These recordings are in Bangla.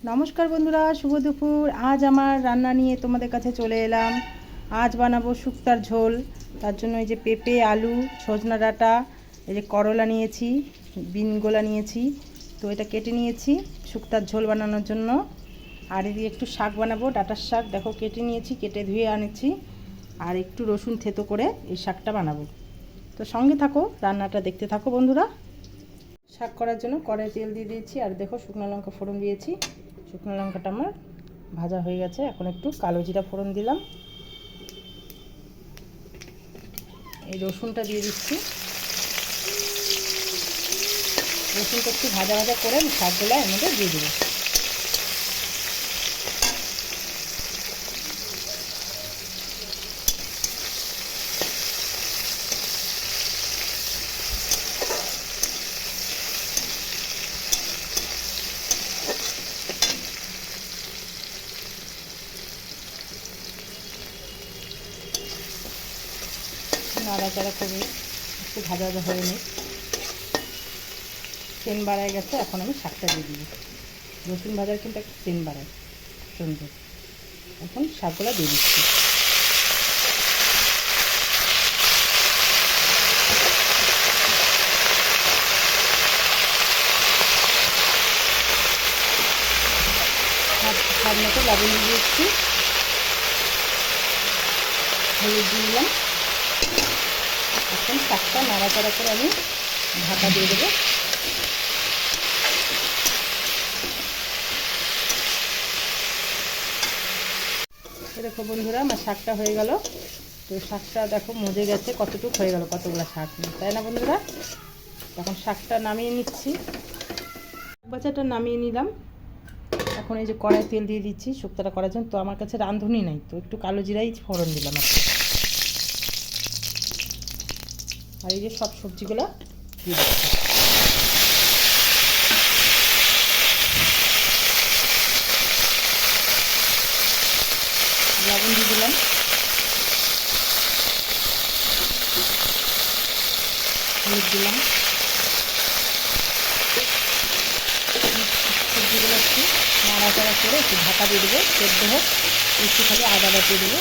নমস্কার বন্ধুরা, শুভ দুপুর। আজ আমার রান্না নিয়ে তোমাদের কাছে চলে এলাম। আজ বানাবো শুক্তার ঝোল। তার জন্য এই যে পেঁপে, আলু, সজনা ডাঁটা, এই যে করলা নিয়েছি, বিনগোলা নিয়েছি, তো এটা কেটে নিয়েছি শুক্তার ঝোল বানানোর জন্য। আর এদিকে একটু শাক বানাবো, ডাঁটার শাক দেখো কেটে নিয়েছি, কেটে ধুয়ে আনেছি। আর একটু রসুন থেতো করে এই শাকটা বানাবো। তো সঙ্গে থাকো, রান্নাটা দেখতে থাকো বন্ধুরা। শাক করার জন্য কড়াই তেল দিয়ে দিয়েছি, আর দেখো শুকনো লঙ্কা ফোড়ন দিয়েছি। শুকনো লঙ্কাটা আমার ভাজা হয়ে গেছে। এখন একটু কালো জিরা ফোড়ন দিলাম। এই রসুনটা দিয়ে দিচ্ছি। রসুনটা একটু ভাজা ভাজা করে আমি শাকগুলো এর মধ্যে দিয়ে দেবো। নাড়াচাড়া করে একটু ভাজা ভাজা হয়ে নিই। সেন্ট বাড়ায় গেছে, এখন আমি শাকটা দিয়ে দিই। রসুন ভাজার কিন্তু একটা সেন্ট বাড়ায় সুন্দর। এখন শাকগুলো দিয়ে দিচ্ছি। স্বাদ মতো লবণ দিয়ে দিচ্ছি, হলুদ দিয়ে দিলাম। এখন শাকটা নাড়াচাড়া করে আমি ঢাকা দিয়ে দেবো। দেখো বন্ধুরা, আমার শাকটা হয়ে গেল। তো শাকটা দেখো মজে গেছে, কতটুকু হয়ে গেল, কতগুলো শাক নিয়ে, তাই না বন্ধুরা? এখন শাকটা নামিয়ে নিচ্ছি, বাচ্চাটা নামিয়ে নিলাম। এখন এই যে কড়াই তেল দিয়ে দিচ্ছি শুক্তাটা করার জন্য। তো আমার কাছে রাঁধুনি নাই, তো একটু কালো জিরাই ফোড়ন দিলাম। আর এই যে সব সবজিগুলো দিয়ে দিচ্ছি। লবণ দিয়ে দিলাম, হলুদ দিলাম। সবজিগুলো একটু নাড়াচাড়া করে একটু ঢাকা দিয়ে দেবো, সেদ্ধ হোক। একটু খালি আদা বাটিয়ে দেবো।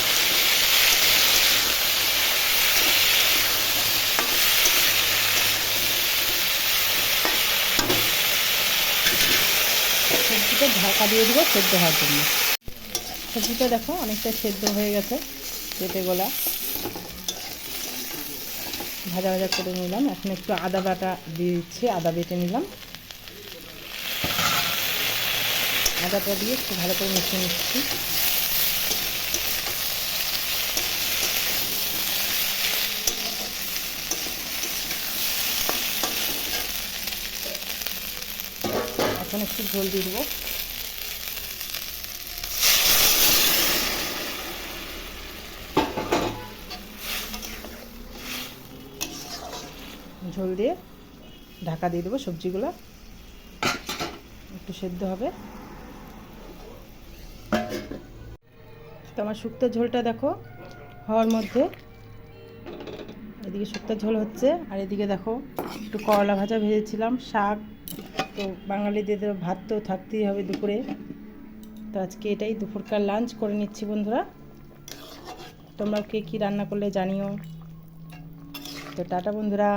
সবজিটা ঢাকা দিয়ে দেবো সেদ্ধ হওয়ার জন্য। সবজিটা দেখো অনেকটা সেদ্ধ হয়ে গেছে। পেঁপে গোলা ভাজা ভাজা করে নিলাম। এখন একটু আদা বাটা দিয়ে দিচ্ছি, আদা বেটে নিলাম। আদাটা দিয়ে একটু ভালো করে মিশিয়ে নিচ্ছি। এখন একটু ঝোল দিয়ে দেবো। ঝোল দিয়ে ঢাকা দিয়ে দেবো, সবজিগুলো একটু সেদ্ধ হবে। তো আমার শুক্তোর ঝোলটা দেখো হওয়ার মধ্যে, এদিকে শুক্তোর ঝোল হচ্ছে, আর এদিকে দেখো একটু করলা ভাজা ভেজেছিলাম, শাক। তো বাঙালিদের ভাত তো থাকতেই হবে দুপুরে। তো আজকে এটাই দুপুরকার লাঞ্চ করে নিচ্ছি বন্ধুরা। তোমরা কে কী রান্না করলে জানিও। তো টাটা বন্ধুরা।